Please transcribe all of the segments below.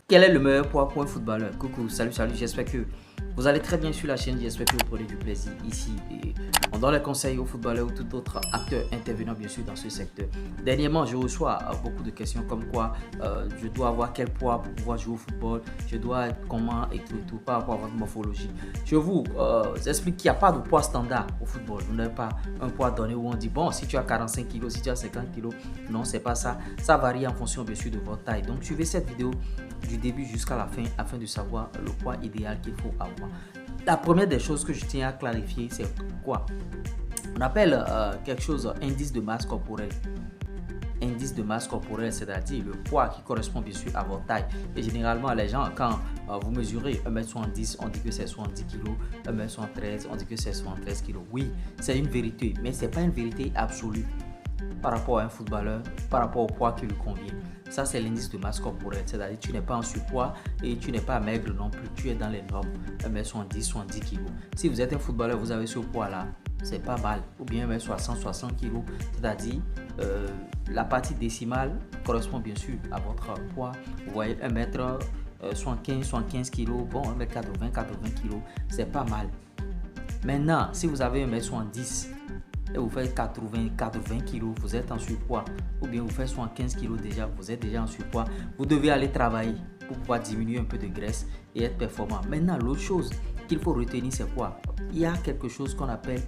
Quel est le meilleur poids pour un footballeur? Coucou, salut, j'espère que vous allez très bien sur la chaîne, j'espère que vous prenez du plaisir ici. Et on donne les conseils aux footballeurs ou tout autre acteur intervenant bien sûr dans ce secteur. Dernièrement, je reçois beaucoup de questions comme quoi je dois avoir quel poids pour pouvoir jouer au football, je dois être comment et tout par rapport à votre morphologie. Je vous explique qu'il n'y a pas de poids standard au football. Vous n'avez pas un poids donné où on dit bon, si tu as 45 kg, si tu as 50 kg, non, c'est pas ça. Ça varie en fonction bien sûr de votre taille. Donc suivez cette vidéo du début jusqu'à la fin afin de savoir le poids idéal qu'il faut avoir. La première des choses que je tiens à clarifier, c'est quoi? On appelle quelque chose indice de masse corporelle. Indice de masse corporelle, c'est-à-dire le poids qui correspond bien sûr à votre taille. Et généralement, les gens, quand vous mesurez 1m70, on dit que c'est 70 kg, 1m73, on dit que c'est 73 kg. Oui, c'est une vérité, mais ce n'est pas une vérité absolue par rapport à un footballeur, par rapport au poids qui lui convient. Ça, c'est l'indice de masse corporelle, c'est-à-dire tu n'es pas en surpoids et tu n'es pas maigre non plus, tu es dans les normes, 1m70, 70 kg. Si vous êtes un footballeur, vous avez ce poids-là, c'est pas mal, ou bien 1m60, 60 kg, c'est-à-dire la partie décimale correspond bien sûr à votre poids. Vous voyez 1m75 kg, bon 1m80, 80 kg, c'est pas mal. Maintenant, si vous avez 1m70 et vous faites 80 kg, vous êtes en surpoids, ou bien vous faites 75 kg déjà, vous êtes déjà en surpoids, vous devez aller travailler pour pouvoir diminuer un peu de graisse et être performant. Maintenant, l'autre chose qu'il faut retenir, c'est quoi? Il y a quelque chose qu'on appelle,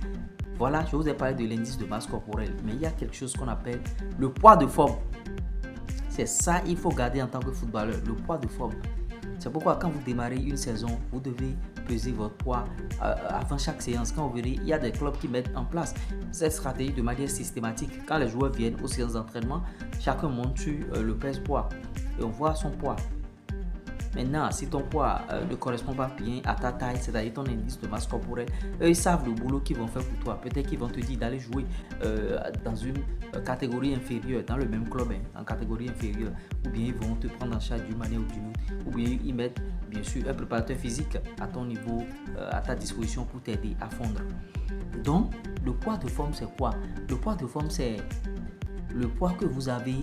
voilà, je vous ai parlé de l'indice de masse corporelle, mais il y a quelque chose qu'on appelle le poids de forme. C'est ça qu'il faut garder en tant que footballeur, le poids de forme. C'est pourquoi quand vous démarrez une saison, vous devez peser votre poids avant chaque séance. Quand vous verrez, il y a des clubs qui mettent en place cette stratégie de manière systématique. Quand les joueurs viennent aux séances d'entraînement, chacun monte sur le pèse-poids et on voit son poids. Maintenant, si ton poids ne correspond pas bien à ta taille, c'est-à-dire ton indice de masse corporelle, eux, ils savent le boulot qu'ils vont faire pour toi. Peut-être qu'ils vont te dire d'aller jouer dans une catégorie inférieure, dans le même club, en catégorie inférieure. Ou bien ils vont te prendre en charge d'une manière ou d'une autre. Ou bien ils mettent, bien sûr, un préparateur physique à ton niveau, à ta disposition pour t'aider à fondre. Donc, le poids de forme, c'est quoi? Le poids de forme, c'est le poids que vous avez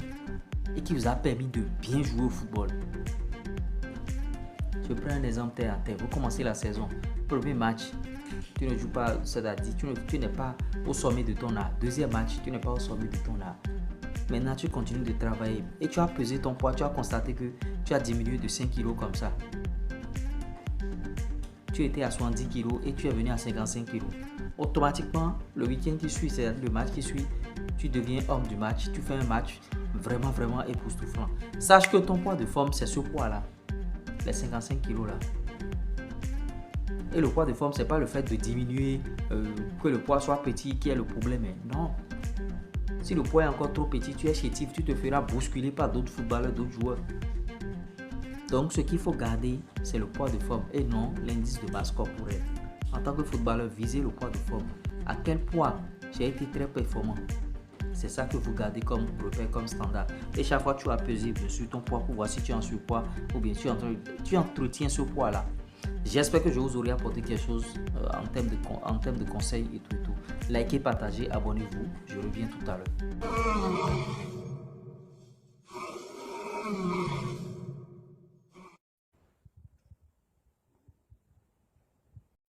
et qui vous a permis de bien jouer au football. Je prends un exemple terre à terre. Vous commencez la saison. Premier match, tu ne joues pas, c'est-à-dire tu n'es pas au sommet de ton art. Deuxième match, tu n'es pas au sommet de ton art. Maintenant, tu continues de travailler et tu as pesé ton poids. Tu as constaté que tu as diminué de 5 kg comme ça. Tu étais à 70 kg et tu es venu à 55 kg. Automatiquement, le week-end qui suit, c'est le match qui suit, tu deviens homme du match. Tu fais un match vraiment époustouflant. Sache que ton poids de forme, c'est ce poids-là. Les 55 kg là. Et le poids de forme, c'est pas le fait de diminuer, que le poids soit petit qui est le problème. Non. Si le poids est encore trop petit, tu es chétif, tu te feras bousculer par d'autres footballeurs, d'autres joueurs. Donc, ce qu'il faut garder, c'est le poids de forme et non l'indice de masse corporelle. En tant que footballeur, visez le poids de forme. À quel poids j'ai été très performant? C'est ça que vous gardez comme repère, comme standard. Et chaque fois, tu as pesé bien sûr ton poids pour voir si tu es en surpoids ou bien tu entretiens ce poids-là. J'espère que je vous aurai apporté quelque chose en termes de conseils et tout. Likez, partagez, abonnez-vous. Je reviens tout à l'heure.